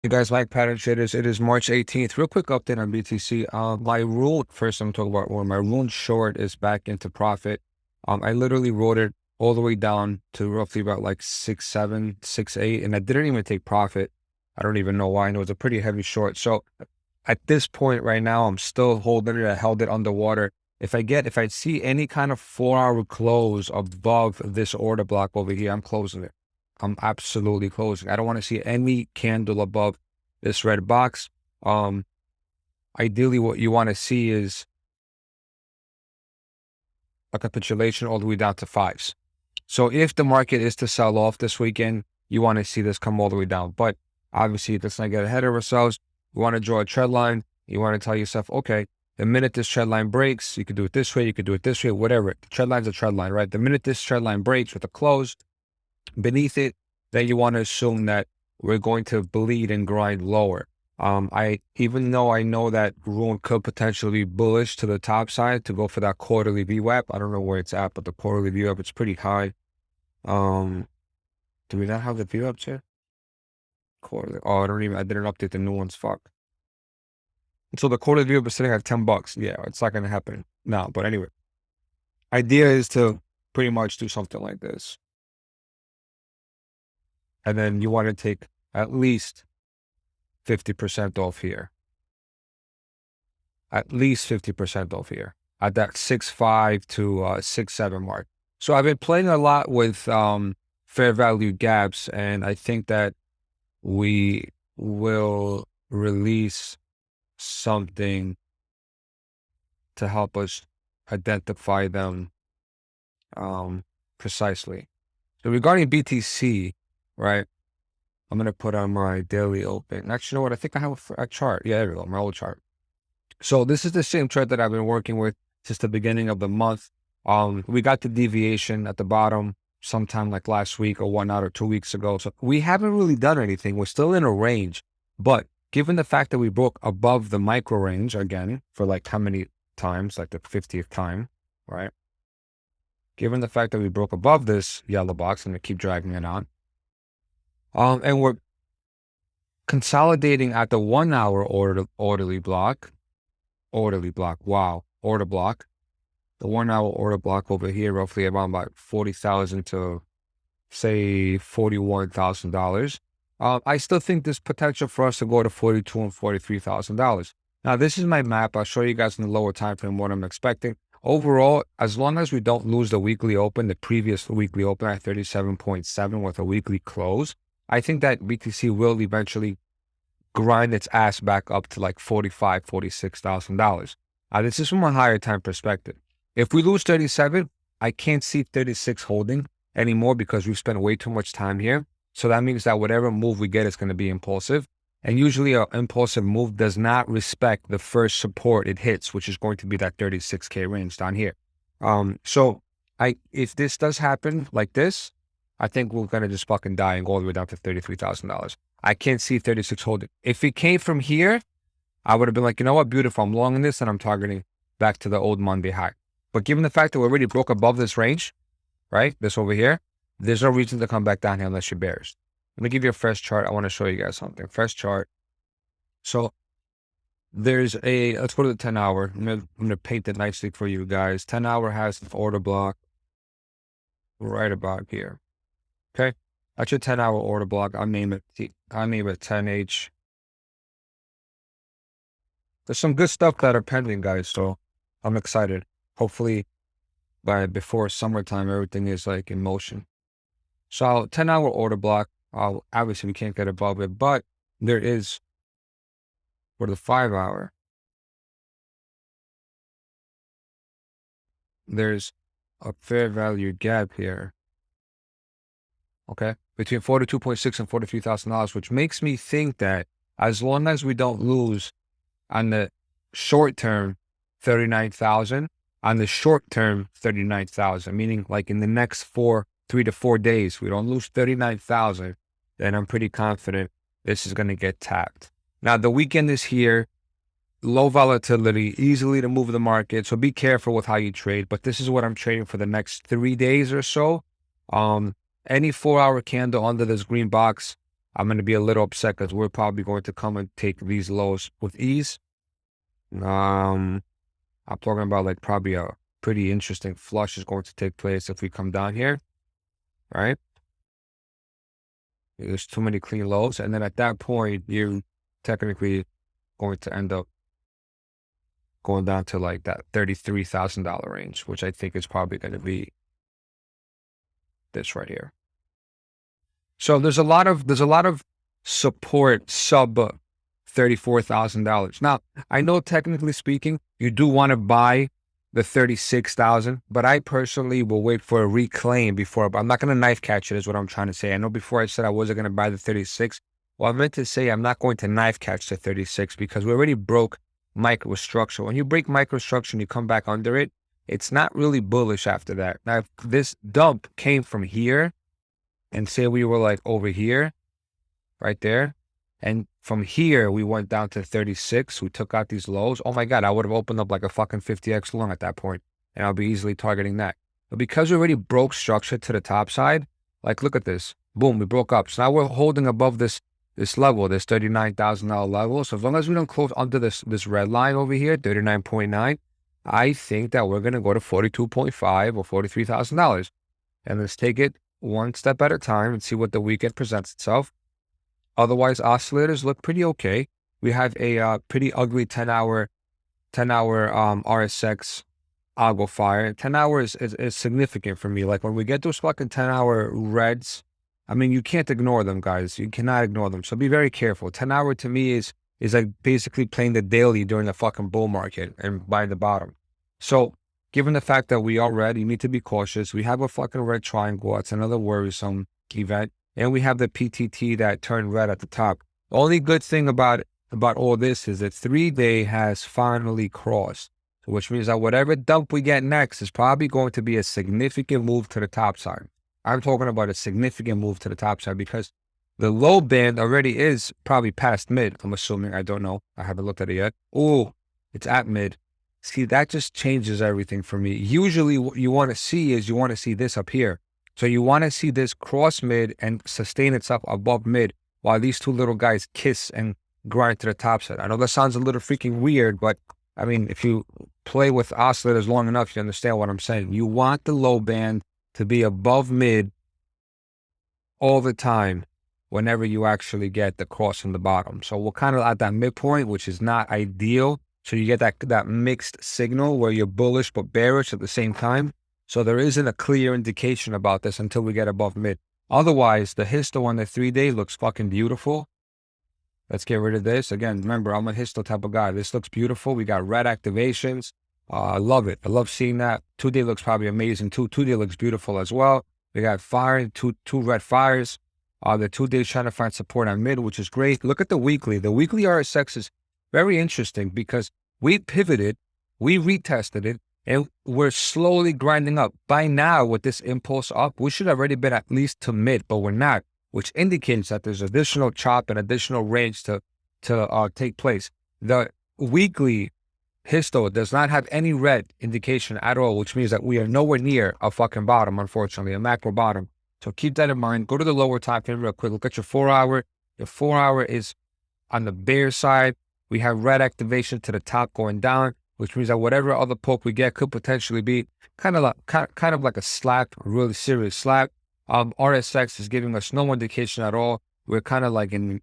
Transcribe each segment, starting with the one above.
Hey guys, Mike Pattern Traders. It is March 18th. Real quick update on BTC. My rule, first I'm talking about where my rule short is back into profit. I literally wrote it all the way down to roughly about like 6.7, 6.8, and I didn't even take profit. I don't even know why. And it was a pretty heavy short. So at this point right now, I'm still holding it. I held it underwater. If I see any kind of 4-hour close above this order block over here, I'm closing it. I'm absolutely closing. I don't want to see any candle above this red box. Ideally, what you want to see is a capitulation all the way down to fives. So if the market is to sell off this weekend, you want to see this come all the way down. But obviously, let's not get ahead of ourselves. You want to draw a trend line. You want to tell yourself, okay, the minute this trend line breaks, you could do it this way, you could do it this way, whatever. The trend line's a trend line, right? The minute this trend line breaks with a close beneath it, then you want to assume that we're going to bleed and grind lower. Even though I know that Rune could potentially be bullish to the top side to go for that quarterly VWAP. I don't know where it's at, but the quarterly VWAP, it's pretty high. Do we not have the VWAPs here? Quarterly. Oh, I didn't update the new ones. Fuck. So the quarterly VWAP is sitting at $10. Yeah, it's not going to happen now. But anyway, idea is to pretty much do something like this. And then you want to take at least 50% off here. At least 50% off here at that 6.5 to 6.7 mark. So I've been playing a lot with fair value gaps, and I think that we will release something to help us identify them precisely. So regarding BTC, right? I'm going to put on my daily open. Actually, you know what? I think I have a chart. Yeah, there we go. My old chart. So this is the same chart that I've been working with since the beginning of the month. We got the deviation at the bottom sometime like last week or whatnot, or 2 weeks ago. So we haven't really done anything. We're still in a range, but given the fact that we broke above the micro range again for like how many times, like the 50th time, right? Given the fact that we broke above this yellow box, I'm gonna keep dragging it on. And we're consolidating at the 1 hour orderly block. Wow. Order block. The 1 hour order block over here, roughly around about 40,000 to say $41,000. I still think there's potential for us to go to $42,000 and $43,000. Now, this is my map. I'll show you guys in the lower time frame what I'm expecting. Overall, as long as we don't lose the weekly open, the previous weekly open at 37.7 with a weekly close, I think that BTC will eventually grind its ass back up to like $45,000, $46,000. This is from a higher time perspective. If we lose 37, I can't see 36 holding anymore because we've spent way too much time here. So that means that whatever move we get is going to be impulsive. And usually an impulsive move does not respect the first support it hits, which is going to be that 36K range down here. So if this does happen like this, I think we're going to just fucking die and go all the way down to $33,000. I can't see 36 holding. If it came from here, I would have been like, you know what, beautiful. I'm long in this and I'm targeting back to the old Monday high. But given the fact that we already broke above this range, right, this over here, there's no reason to come back down here unless you're bearish. Let me give you a fresh chart. I want to show you guys something. Fresh chart. So there's let's go to the 10 hour. I'm going to paint it nicely for you guys. 10 hour has the order block right about here. Okay. That's your 10 hour order block. I'll name it 10H. There's some good stuff that are pending, guys. So I'm excited. Hopefully before summertime, everything is like in motion. So 10 hour order block, obviously we can't get above it, but there is for the 5 hour, there's a fair value gap here. Okay. Between 42.6 and $43,000, which makes me think that as long as we don't lose on the short term, 39,000, on the short term, 39,000, meaning like in the next 3 to 4 days, we don't lose 39,000, then I'm pretty confident this is going to get tapped. Now, the weekend is here, low volatility, easily to move the market. So be careful with how you trade, but this is what I'm trading for the next 3 days or so. Any 4 hour candle under this green box, I'm going to be a little upset because we're probably going to come and take these lows with ease. I'm talking about like probably a pretty interesting flush is going to take place if we come down here, right? There's too many clean lows. And then at that point, you're technically going to end up going down to like that $33,000 range, which I think is probably going to be this right here. So there's a lot of support sub $34,000. Now, I know technically speaking, you do want to buy the 36,000, but I personally will wait for a reclaim before. I'm not going to knife catch it is what I'm trying to say. I know before I said I wasn't going to buy the 36. Well, I meant to say I'm not going to knife catch the 36 because we already broke microstructure. When you break microstructure and you come back under it, it's not really bullish after that. Now, if this dump came from here and say we were like over here, right there, and from here, we went down to 36. We took out these lows. Oh my God, I would have opened up like a fucking 50x long at that point, and I'll be easily targeting that. But because we already broke structure to the top side, like look at this. Boom, we broke up. So now we're holding above this level, this $39,000 level. So as long as we don't close under this red line over here, 39.9, I think that we're going to go to 42.5 or $43,000. And let's take it one step at a time and see what the weekend presents itself. Otherwise, oscillators look pretty okay. We have a pretty ugly 10-hour RSX algo fire. 10 hours is significant for me. Like when we get those fucking 10-hour reds, I mean, you can't ignore them, guys. You cannot ignore them. So be very careful. 10-hour to me is like basically playing the daily during the fucking bull market and buying the bottom. So given the fact that we are red, you need to be cautious. We have a fucking red triangle. That's another worrisome event. And we have the PTT that turned red at the top. The only good thing about all this is that 3-day has finally crossed, which means that whatever dump we get next is probably going to be a significant move to the top side. I'm talking about a significant move to the top side because the low band already is probably past mid. I'm assuming. I don't know. I haven't looked at it yet. Oh, it's at mid. See, that just changes everything for me. Usually what you want to see is you want to see this up here. So you want to see this cross mid and sustain itself above mid while these two little guys kiss and grind to the top side. I know that sounds a little freaking weird, but I mean, if you play with oscillators long enough, you understand what I'm saying. You want the low band to be above mid all the time whenever you actually get the cross in the bottom. So we're kind of at that midpoint, which is not ideal. So you get that mixed signal where you're bullish but bearish at the same time. So there isn't a clear indication about this until we get above mid. Otherwise, the histo on the 3-day looks fucking beautiful. Let's get rid of this. Again, remember, I'm a histo type of guy. This looks beautiful. We got red activations. I love it. I love seeing that. 2-day looks probably amazing too. 2-day looks beautiful as well. We got fire, two red fires. The 2-day is trying to find support on mid, which is great. Look at the weekly. The weekly RSX is very interesting because we pivoted, we retested it, and we're slowly grinding up. By now, with this impulse up, we should have already been at least to mid, but we're not, which indicates that there's additional chop and additional range to take place. The weekly histo does not have any red indication at all, which means that we are nowhere near a fucking bottom, unfortunately, a macro bottom. So keep that in mind. Go to the lower time frame real quick. Look at your 4-hour. Your 4-hour is on the bear side. We have red activation to the top going down, which means that whatever other poke we get could potentially be kind of like a slap, a really serious slap. RSX is giving us no indication at all. We're kind of like in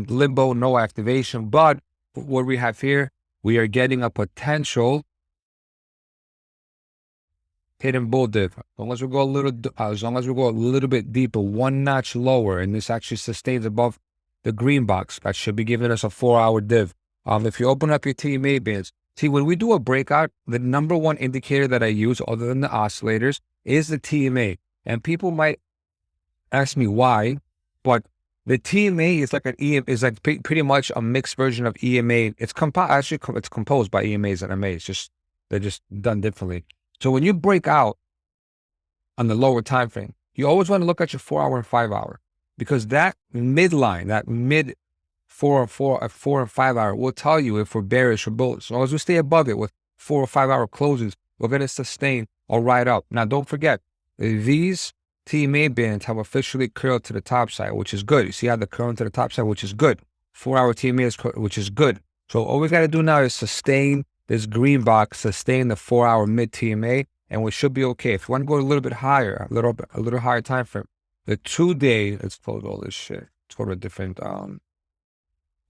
limbo, no activation. But what we have here, we are getting a potential hidden bull dip. As long as we go a little bit deeper, one notch lower, and this actually sustains above the green box, that should be giving us a 4-hour div. If you open up your TMA bands, see, when we do a breakout, the number one indicator that I use other than the oscillators is the TMA. And people might ask me why, but the TMA is like pretty much a mixed version of EMA. It's composed by EMAs and MAs. They're just done differently. So when you break out on the lower time frame, you always want to look at your 4-hour and 5-hour, because that midline, that mid 4 and 5-hour will tell you if we're bearish or bullish. As long as we stay above it with 4 or 5-hour closes, we're going to sustain or ride up. Now, don't forget, these TMA bands have officially curled to the top side, which is good. You see how they're curling to the top side, which is good. 4-hour TMA is, which is good. So all we got to do now is sustain this green box, sustain the 4-hour mid TMA, and we should be okay. If you want to go a little bit higher, a little higher time frame, the 2-day, let's close all this shit. Let's go to a different, go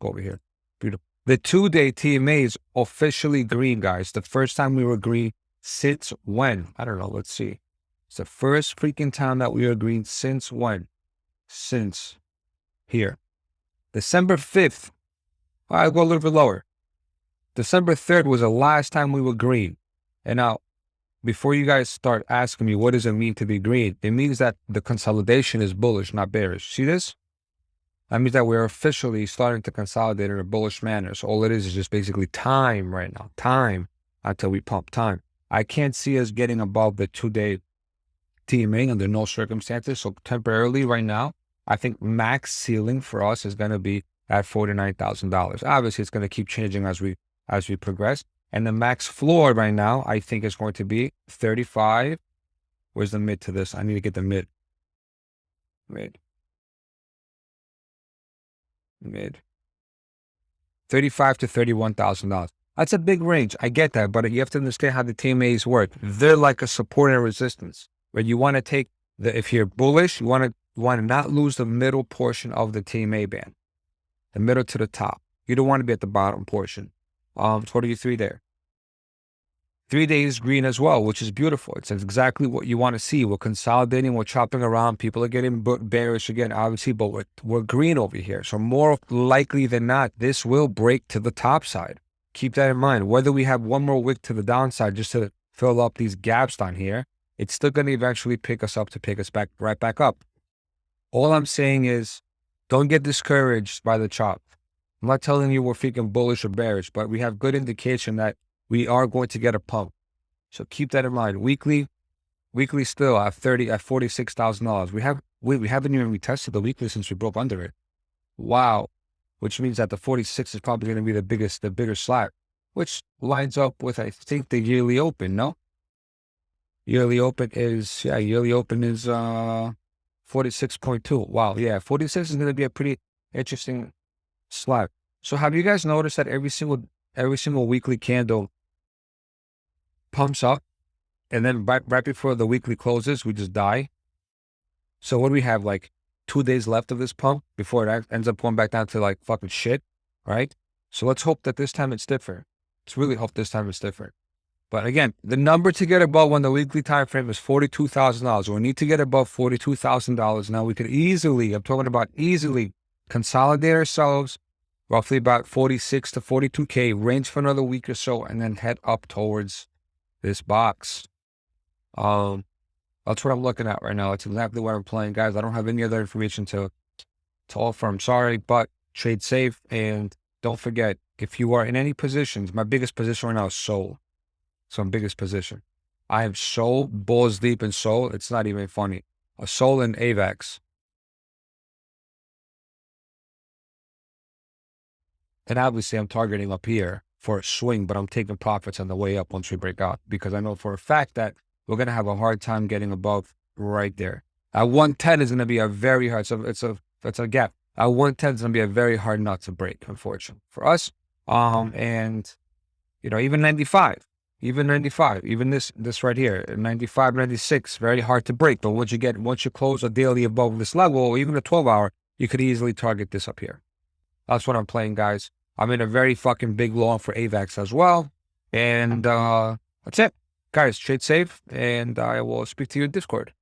over here. Beautiful. The 2-day TMA is officially green, guys. The first time we were green since when? I don't know. Let's see. It's the first freaking time that we were green since when? Since here. December 5th. I'll go a little bit lower. December 3rd was the last time we were green. And now, before you guys start asking me what does it mean to be green, it means that the consolidation is bullish, not bearish. See this? That means that we're officially starting to consolidate in a bullish manner. So all it is just basically time right now. Time until we pump time. I can't see us getting above the 2-day TMA under no circumstances. So temporarily right now, I think max ceiling for us is going to be at $49,000. Obviously, it's going to keep changing as we progress. And the max floor right now, I think is going to be 35. Where's the mid to this? I need to get the mid. Mid. $35,000 to $31,000. That's a big range. I get that, but you have to understand how the TMAs work. They're like a support and resistance. Where you want to take if you're bullish, you want to not lose the middle portion of the TMA band, the middle to the top. You don't want to be at the bottom portion. So what do you 3 there? 3 days green as well, which is beautiful. It's exactly what you want to see. We're consolidating, we're chopping around. People are getting bearish again, obviously, but we're green over here. So more likely than not, this will break to the top side. Keep that in mind. Whether we have one more wick to the downside just to fill up these gaps down here, it's still going to eventually pick us up to pick us right back up. All I'm saying is don't get discouraged by the chop. I'm not telling you we're freaking bullish or bearish, but we have good indication that we are going to get a pump. So keep that in mind. Weekly still at $46,000. We haven't even retested the weekly since we broke under it. Wow. Which means that the 46 is probably going to be the bigger slab, which lines up with, I think, the yearly open, no? Yearly open is 46.2. Wow. Yeah. 46 is going to be a pretty interesting slab. So have you guys noticed that every single weekly candle pumps up and then right before the weekly closes, we just die? So what do we have, like 2 days left of this pump before it ends up going back down to like fucking shit, right? So let's hope that this time it's different. Let's really hope this time it's different. But again, the number to get above on the weekly time frame is $42,000. We need to get above $42,000. Now we could easily, I'm talking about easily, consolidate ourselves roughly about 46 to 42K, range for another week or so, and then head up towards this box. That's what I'm looking at right now. That's exactly what I'm playing, guys. I don't have any other information to offer. I'm sorry, but trade safe. And don't forget, if you are in any positions, my biggest position right now is Sol. So my biggest position. I have Sol, balls deep in Sol. It's not even funny. A Sol and AVAX. And obviously I'm targeting up here for a swing, but I'm taking profits on the way up once we break out, because I know for a fact that we're going to have a hard time getting above right there. At 110 is going to be a very hard, so it's a gap. At 110 is going to be a very hard nut to break, unfortunately for us. And you know, even 95, even this right here, 95, 96, very hard to break. But once you close a daily above this level, or even a 12-hour, you could easily target this up here. That's what I'm playing, guys. I'm in a very fucking big long for AVAX as well. And that's it. Guys, trade safe, and I will speak to you in Discord.